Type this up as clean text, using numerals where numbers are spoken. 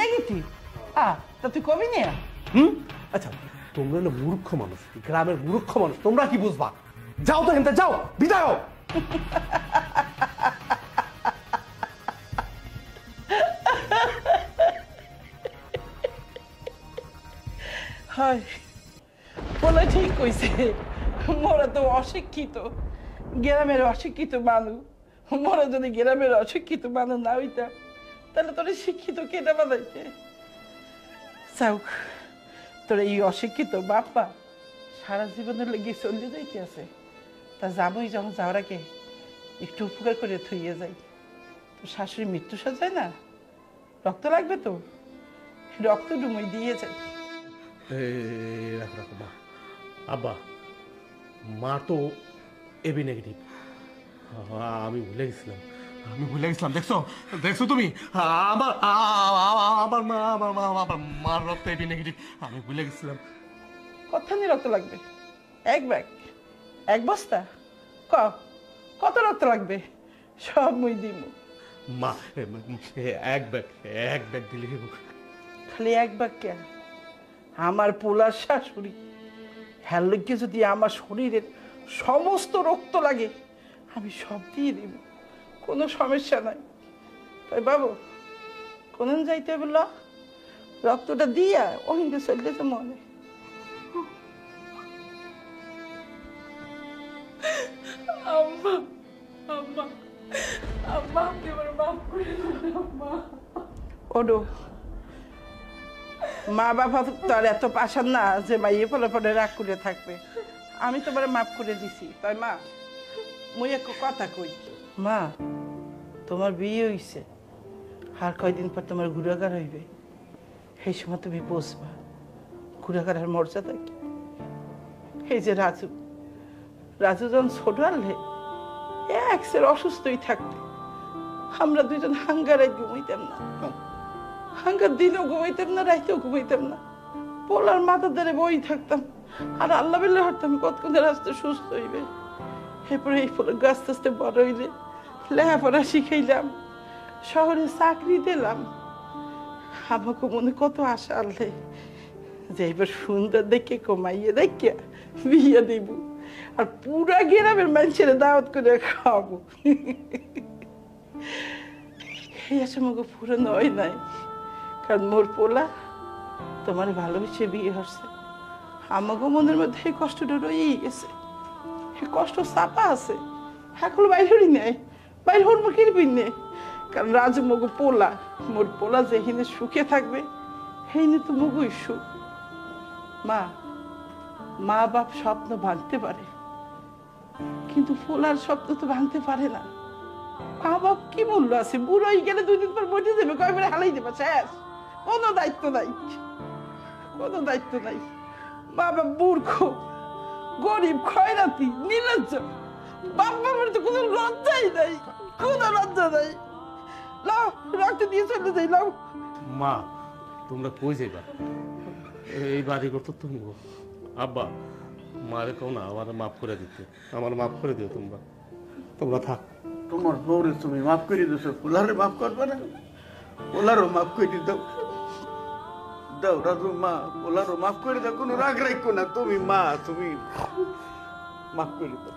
Negative তা তুই কবি নিয়ে আচ্ছা তোমরা না মূর্খ মানুষ, গ্রামের মূর্খ মানুষ, তোমরা কি বুঝবা? যাও তো হেনতে যাও, বিদায় হও। হয় বলে ঠিক কইছে, মোরা তো অশিক্ষিত, গ্রামের অশিক্ষিত মানুষ। মোরা যদি গ্রামের অশিক্ষিত মানুষ না হইতাম তাহলে তোর শিক্ষিত কেটা বানাইছে? চাও তোর এই অশিক্ষিত বাপ্পা সারা জীবনের লেগে চলে যাইতে আছে, তা যাবই যখন যাওয়ার আগে একটু উপকার করে থইয়ে যাই। তোর শাশুড়ি মৃত্যু সাজায় না, রক্ত লাগবে তো, রক্ত ডুমই দিয়ে যাই। রাখো রাখো মা। আব্বা মা তো এবি নেগেটিভ, আমি ভুলে গেছিলাম, আমি ভুলে গেছিলাম। দেখছো দেখছো তুমি, আমার আমার মা আমার মা আমার মার রক্ত এবি নেগেটিভ, আমি ভুলে গেছিলাম। কতখানি রক্ত লাগবে? এক ব্যাগ, এক বস্তা? কত রক্ত লাগবে? সব মুই দিব। মা এক ব্যাগ দিলে। খালি এক ব্যাগ কেন? আমার পোলার শাশুড়ি হ্যার লোককে যদি আমার শরীরের সমস্ত রক্ত লাগে আমি সব দিয়ে দিব, কোনো সমস্যা নাই। তাই বাবু কোন যাইতে বলল, রক্তটা দিয়া ওহিন্দে চললে তো মনে। আম্মা আম্মা আম্মা আপনি আমার মাফ করে দিন আম্মা। ওডো মা বাবা তোর এত পাশান না যে মাইয়ে পরে পরে রাগ করে থাকবে। আমি তোমার মাফ করে দিছি। তাই মা মুই এক কথা কই, মা তোমার বিয়ে হইছে, আর কয়দিন পর তোমার ঘুরাঘার হইবে, সেই সময় তুমি বসবা ঘুরাঘারের মর্যাদা কি। এই যে রাজু যখন ছোট আনলে এক্সের অসুস্থই থাকতে আমরা দুজন হাঙ্গারে ঘুমাইতাম না, হাঙ্গার দিনও ঘুমাইতাম না, রাইতেও ঘুমাইতাম না, পোলার মাথার ধারে বই থাকতাম আর আল্লাহ বেল্লা হাঁটতাম কতক্ষণ আস্তে সুস্থ হইবে। এরপরে এই পোলা আস্তে আস্তে বড় হইলে লেখাপড়া শিখাইলাম, শহরে চাকরি দিলাম। আমাকে মনে কত আশা আনলে যে এবার সুন্দর দেখে কমাইয়ে দেখে বিয়ে দিব আর পুরা গ্রামের মানুষের দাওয়াত করে খাওয়াবো। এই আশা আমাকে পুরো নয় নাই, কারণ মোর পোলা তোমার ভালোবেসে বিয়ে হচ্ছে। আমাকে মনের মধ্যে এই কষ্টটা রয়েই গেছে, এই কষ্ট চাপা আছে, এখন বাইরেরই নেয়, বাইরে হরবো কিনবি নে। কারণ রাজু মগু পোলা, মোর পোলা যেখানে সুখে থাকবে সেইনে তো মগুই সুখ। মা বাপ স্বপ্ন ভাঙতে পারে, কিন্তু পোলার স্বপ্ন তো ভাঙতে পারে না। মা বাপ কি মূল্য আছে? বুড়ো হয়ে গেলে 2 দিন পর বসে দেবে, কয়েকবার হালাই দেবে, শেষ। কোনো দায়িত্ব নাই, কোনো দায়িত্ব নাই। মা বাপ মূর্খ, গরিব, খয়রাতি, নির্লজ্জ। বাপ মামার তো কোনো লজ্জাই নাই, কোনো লজ্জা নাই। লাও রক্ত দিয়ে চলে যাই, লাও। মা তোমরা কই যাইবা? এই বাড়ি করতো তুমি। আব্বা মারে কও না আমার মাফ করে দিতে, আমার মাফ করে দিও তোমরা, তোমরা থাক। তোমার বউরে তুমি মাফ করে দিছো, পোলারে মাফ করবে না? পোলারও মাফ করে দাও, দাও রাজু মা, পোলারও মাফ করে দাও, কোনো রাগ রাখো না। তুমি মা, তুমি মাফ করে দাও।